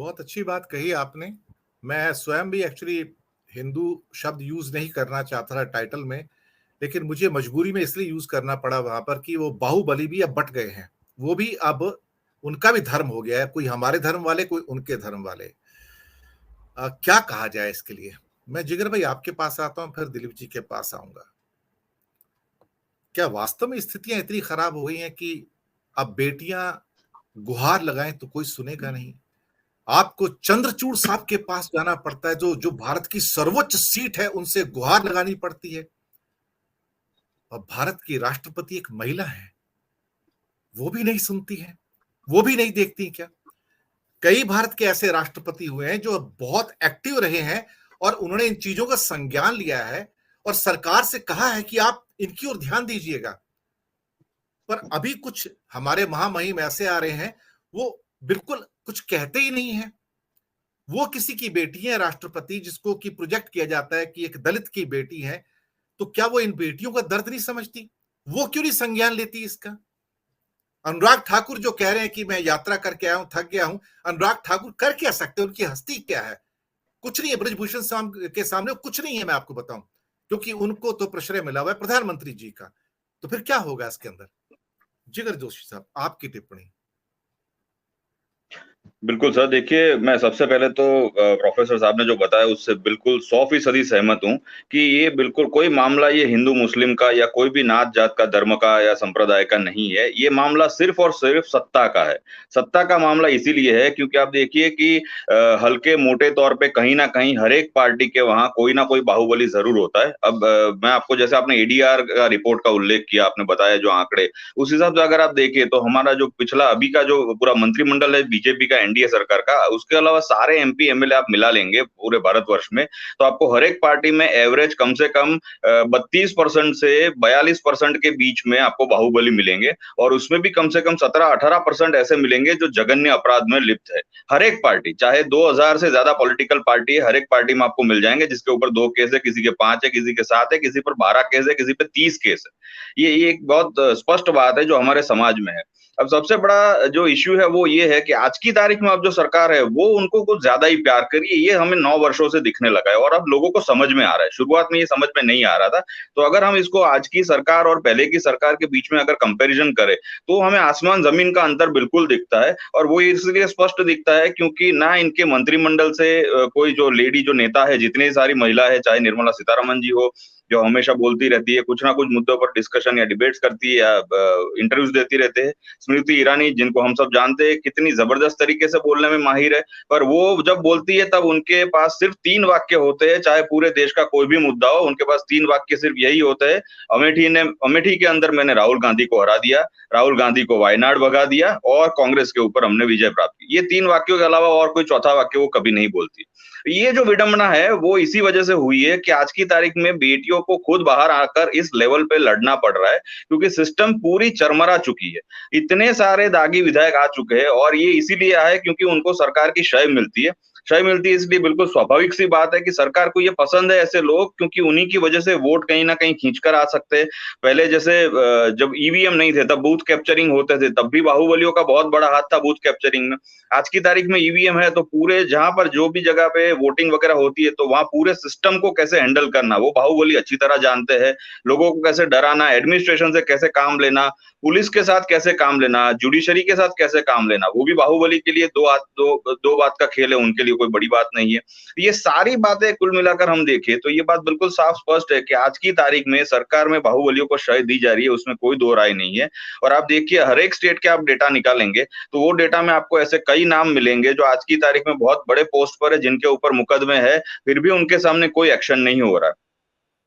बहुत अच्छी बात कही आपने। मैं स्वयं भी एक्चुअली हिंदू शब्द यूज नहीं करना चाहता था टाइटल में, लेकिन मुझे मजबूरी में इसलिए यूज करना पड़ा वहां पर कि वो बाहुबली भी अब बट गए हैं। वो भी अब उनका भी धर्म हो गया है, कोई हमारे धर्म वाले, कोई उनके धर्म वाले। क्या कहा जाए इसके लिए। मैं जिगर भाई आपके पास आता हूं, फिर दिलीप जी के पास आऊंगा। क्या वास्तव में स्थितियां इतनी खराब हो गई हैं कि अब बेटियां गुहार लगाएं तो कोई सुनेगा नहीं। आपको चंद्रचूड़ साहब के पास जाना पड़ता है, जो जो भारत की सर्वोच्च सीट है, उनसे गुहार लगानी पड़ती है। और भारत की राष्ट्रपति एक महिला है, वो भी नहीं सुनती है, वो भी नहीं देखती क्या। कई भारत के ऐसे राष्ट्रपति हुए हैं जो बहुत एक्टिव रहे हैं और उन्होंने इन चीजों का संज्ञान लिया है और सरकार से कहा है कि आप इनकी ओर ध्यान दीजिएगा। पर अभी कुछ हमारे महामहिम ऐसे आ रहे हैं, वो बिल्कुल कुछ कहते ही नहीं है। वो किसी की बेटी है राष्ट्रपति, जिसको कि प्रोजेक्ट किया जाता है कि एक दलित की बेटी है, तो क्या वो इन बेटियों का दर्द नहीं समझती? वो क्यों नहीं संज्ञान लेती इसका? अनुराग ठाकुर जो कह रहे हैं कि मैं यात्रा करके आया हूं, थक गया हूं, अनुराग ठाकुर कर क्या सकते हैं? उनकी हस्ती क्या है? कुछ नहीं है। ब्रजभूषण के सामने कुछ नहीं है, मैं आपको बताऊं, क्योंकि उनको तो प्रश्रय मिला हुआ है प्रधानमंत्री जी का। तो फिर क्या होगा इसके अंदर? जिगर जोशी साहब, आपकी टिप्पणी। बिल्कुल सर, देखिए मैं सबसे पहले तो प्रोफेसर साहब ने जो बताया उससे बिल्कुल 100% सहमत हूँ कि ये बिल्कुल कोई मामला ये हिंदू मुस्लिम का या कोई भी नात जात का, धर्म का या संप्रदाय का नहीं है। ये मामला सिर्फ और सिर्फ सत्ता का है। सत्ता का मामला इसीलिए है क्योंकि आप देखिए कि हल्के मोटे तौर पे कहीं ना कहीं हर एक पार्टी के वहां कोई ना कोई बाहुबली जरूर होता है। अब मैं आपको, जैसे आपने एडीआर का रिपोर्ट का उल्लेख किया, आपने बताया जो आंकड़े, उस हिसाब से अगर आप देखिए तो हमारा जो पिछला अभी का जो पूरा मंत्रिमंडल है बीजेपी का, एनडीए सरकार का, उसके अलावा सारे एमपी एमएलए आप मिला लेंगे पूरे भारतवर्ष में, तो आपको हर एक पार्टी में एवरेज कम से कम 32% से 42% के बीच में आपको बाहुबली मिलेंगे। और उसमें भी कम से कम 17-18% ऐसे मिलेंगे जो जघन्य अपराध में लिप्त है। हर एक पार्टी, चाहे 2000 से ज्यादा पॉलिटिकल पार्टी है, हर एक पार्टी में आपको मिल जाएंगे जिसके ऊपर 2 केस है, किसी के 5 है, किसी के 7 है, किसी पर 12 केस है, किसी पे 30 केस है। ये एक बहुत स्पष्ट बात है जो हमारे समाज में है। अब सबसे बड़ा जो इश्यू है वो ये है कि आज की तारीख में अब जो सरकार है वो उनको कुछ ज्यादा ही प्यार कर रही है। ये हमें 9 वर्षों से दिखने लगा है और अब लोगों को समझ में आ रहा है। शुरुआत में ये समझ में नहीं आ रहा था। तो अगर हम इसको आज की सरकार और पहले की सरकार के बीच में अगर कंपैरिजन करें तो हमें आसमान जमीन का अंतर बिल्कुल दिखता है। और वो इसलिए स्पष्ट दिखता है क्योंकि ना इनके मंत्रिमंडल से कोई जो लेडी, जो नेता है, जितनी सारी महिला है, चाहे निर्मला सीतारमण जी हो जो हमेशा बोलती रहती है, कुछ ना कुछ मुद्दों पर डिस्कशन या डिबेट्स करती है या इंटरव्यूज देती रहते हैं, स्मृति ईरानी जिनको हम सब जानते हैं कितनी जबरदस्त तरीके से बोलने में माहिर है, पर वो जब बोलती है तब उनके पास सिर्फ 3 वाक्य होते हैं, चाहे पूरे देश का कोई भी मुद्दा हो, उनके पास 3 वाक्य सिर्फ यही होते हैं। अमेठी के अंदर मैंने राहुल गांधी को हरा दिया, राहुल गांधी को वायनाड भगा दिया और कांग्रेस के ऊपर हमने विजय प्राप्त की। ये 3 वाक्यों के अलावा और कोई चौथा वाक्य वो कभी नहीं बोलती। ये जो विडंबना है वो इसी वजह से हुई है कि आज की तारीख में बेटियों को खुद बाहर आकर इस लेवल पे लड़ना पड़ रहा है क्योंकि सिस्टम पूरी चरमरा चुकी है। इतने सारे दागी विधायक आ चुके हैं और ये इसीलिए आए क्योंकि उनको सरकार की शय मिलती है। शय मिलती है इसलिए बिल्कुल स्वाभाविक सी बात है कि सरकार को ये पसंद है ऐसे लोग, क्योंकि उन्हीं की वजह से वोट कहीं ना कहीं खींचकर आ सकते हैं। पहले जैसे जब ईवीएम नहीं थे तब बूथ कैप्चरिंग होते थे, तब भी बाहुबलियों का बहुत बड़ा हाथ था बूथ कैप्चरिंग में। आज की तारीख में ईवीएम है तो पूरे जहां पर जो भी जगह पे वोटिंग वगैरह होती है तो वहां पूरे सिस्टम को कैसे हैंडल करना वो बाहुबली अच्छी तरह जानते हैं। लोगों को कैसे डराना, एडमिनिस्ट्रेशन से कैसे काम लेना, पुलिस के साथ कैसे काम लेना, जुडिशरी के साथ कैसे काम लेना, वो भी बाहुबली के लिए दो बात का खेल है, उनके लिए कोई बड़ी बात नहीं है। ये सारी बातें कुल मिलाकर हम देखें तो ये बात बिल्कुल साफ स्पष्ट है कि आज की तारीख में सरकार में बाहुबलियों को शय दी जा रही है, उसमें कोई दो राय नहीं है। और आप देखिए हर एक स्टेट के आप डेटा निकालेंगे तो वो डेटा में आपको ऐसे कई नाम मिलेंगे जो आज की तारीख में बहुत बड़े पोस्ट पर है, जिनके ऊपर मुकदमे है, फिर भी उनके सामने कोई एक्शन नहीं हो रहा है।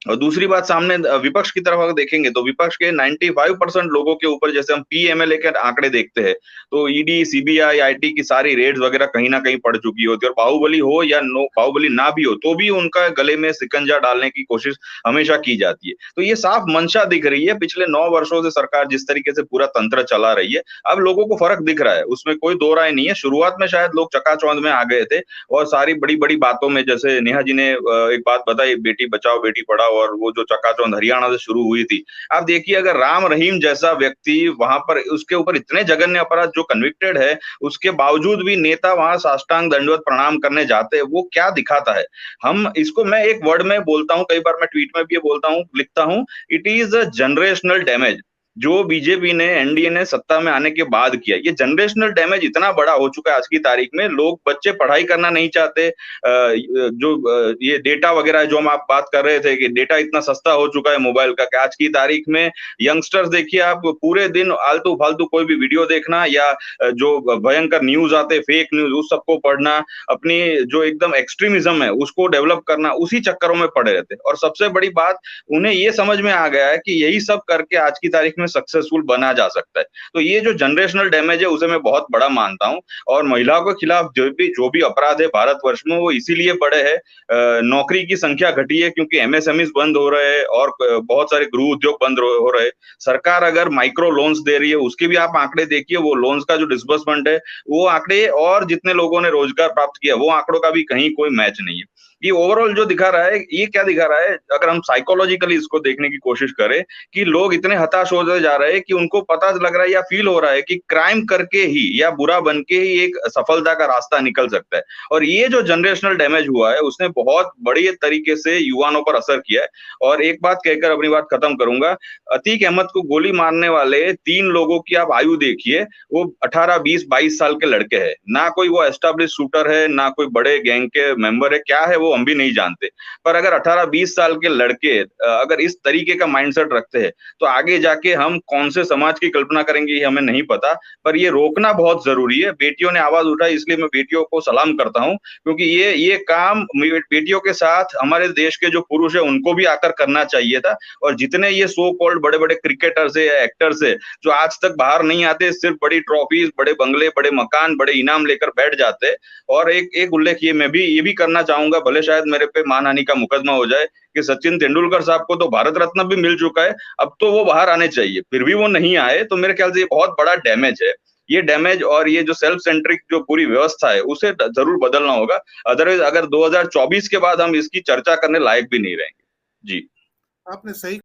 और दूसरी बात, सामने विपक्ष की तरफ अगर देखेंगे तो विपक्ष के 95% लोगों के ऊपर, जैसे हम पीएमएलए के आंकड़े देखते हैं तो ईडी, सीबीआई, आईटी की सारी रेड्स वगैरह कहीं ना कहीं पड़ चुकी होती है। और बाहुबली हो या नो बाहुबली ना भी हो तो भी उनका गले में सिकंजा डालने की कोशिश हमेशा की जाती है। तो ये साफ मंशा दिख रही है पिछले 9 वर्षों से सरकार जिस तरीके से पूरा तंत्र चला रही है, अब लोगों को फर्क दिख रहा है, उसमें कोई दो राय नहीं है। शुरुआत में शायद लोग चकाचौंध में आ गए थे और सारी बड़ी बड़ी बातों में, जैसे नेहा जी ने एक बात बताई, बेटी बचाओ बेटी पढ़ाओ और वो जो चकाचौंध हरियाणा से शुरू हुई थी। आप देखिए अगर राम रहीम जैसा व्यक्ति वहां पर उसके ऊपर इतने जघन्य अपराध जो कन्विक्टेड है, उसके बावजूद भी नेता वहां साष्टांग दंडवत प्रणाम करने जाते हैं, वो क्या दिखाता है? हम इसको मैं एक वर्ड में बोलता हूँ, कई बार मैं ट्वीट में भी ये बोलता हूँ, लिखता हूँ, it is a generational damage. जो बीजेपी ने एनडीए ने सत्ता में आने के बाद किया, ये जनरेशनल डैमेज इतना बड़ा हो चुका है आज की तारीख में। लोग बच्चे पढ़ाई करना नहीं चाहते। ये डेटा वगैरह जो हम आप बात कर रहे थे कि डेटा इतना सस्ता हो चुका है मोबाइल का कि आज की तारीख में यंगस्टर्स देखिए आप पूरे दिन आलतू फालतू कोई भी वीडियो देखना या जो भयंकर न्यूज आते फेक न्यूज उस सबको पढ़ना, अपनी जो एकदम एक्सट्रीमिज्म है उसको डेवलप करना, उसी चक्करों में पड़े रहते हैं। और सबसे बड़ी बात, उन्हें ये समझ में आ गया है कि यही सब करके आज की तारीख में सक्सेसफुल बना जा सकता है। तो ये जो जनरेशनल डैमेज है उसे मैं बहुत बड़ा मानता हूँ। और महिलाओं के खिलाफ जो भी अपराध है भारतवर्ष में, वो इसीलिए बढ़े हैं। नौकरी की संख्या घटी है क्योंकि एमएसएमईज बंद हो रहे हैं और बहुत सारे गृह उद्योग बंद हो रहे हैं। सरकार अगर माइक्रो लोन्स दे रही है, उसके भी आप आंकड़े देखिए, वो लोन्स का जो डिसबर्समेंट है वो आंकड़े, और जितने लोगों ने रोजगार प्राप्त किया वो आंकड़ों का भी कहीं कोई मैच नहीं है। ये ओवरऑल जो दिखा रहा है, ये क्या दिखा रहा है, अगर हम साइकोलॉजिकली इसको देखने की कोशिश करें, कि लोग इतने हताश होते जा रहे हैं कि उनको पता लग रहा है या फील हो रहा है कि क्राइम करके ही या बुरा बन के ही एक सफलता का रास्ता निकल सकता है। और ये जो जनरेशनल डैमेज हुआ है उसने बहुत बड़ी तरीके से युवाओं पर असर किया है। और एक बात कहकर अपनी बात खत्म करूंगा, अतीक अहमद को गोली मारने वाले 3 लोगों की आप आयु देखिए, वो 18, 20, 22 साल के लड़के हैं। ना कोई वो एस्टैब्लिश शूटर है, ना कोई बड़े गैंग के मेंबर है, क्या है वो हम भी नहीं जानते। पर अगर 18, 20 साल के लड़के अगर इस तरीके का माइंडसेट रखते हैं, तो आगे जाके हम कौन से समाज की कल्पना करेंगे ये हमें नहीं पता। पर ये रोकना बहुत जरूरी है। बेटियों ने आवाज उठाई, इसलिए मैं बेटियों को सलाम करता हूँ, क्योंकि ये काम बेटियों के साथ हमारे देश के जो पुरुष है उनको भी आकर करना चाहिए था। और जितने ये सो कॉल्ड बड़े बड़े क्रिकेटर्स है या एक्टर्स है जो आज तक बाहर नहीं आते, सिर्फ बड़ी ट्रॉफीज, बड़े बंगले, बड़े मकान, बड़े इनाम लेकर बैठ जाते हैं। और एक उल्लेख मैं भी ये भी करना चाहूंगा, भले शायद मेरे पे मानहानि का मुकदमा हो जाए, कि सचिन तेंदुलकर साहब को तो भारत रत्न भी मिल चुका है, अब तो वो बाहर आने चाहिए, फिर भी वो नहीं आए। तो मेरे ख्याल से ये बहुत बड़ा डैमेज है। ये डैमेज और ये जो सेल्फ सेंट्रिक जो पूरी व्यवस्था है उसे जरूर बदलना होगा। अदरवाइज अगर 2024 के बाद हम इसकी चर्चा करने लायक भी नहीं रहेंगे। जी। आपने सही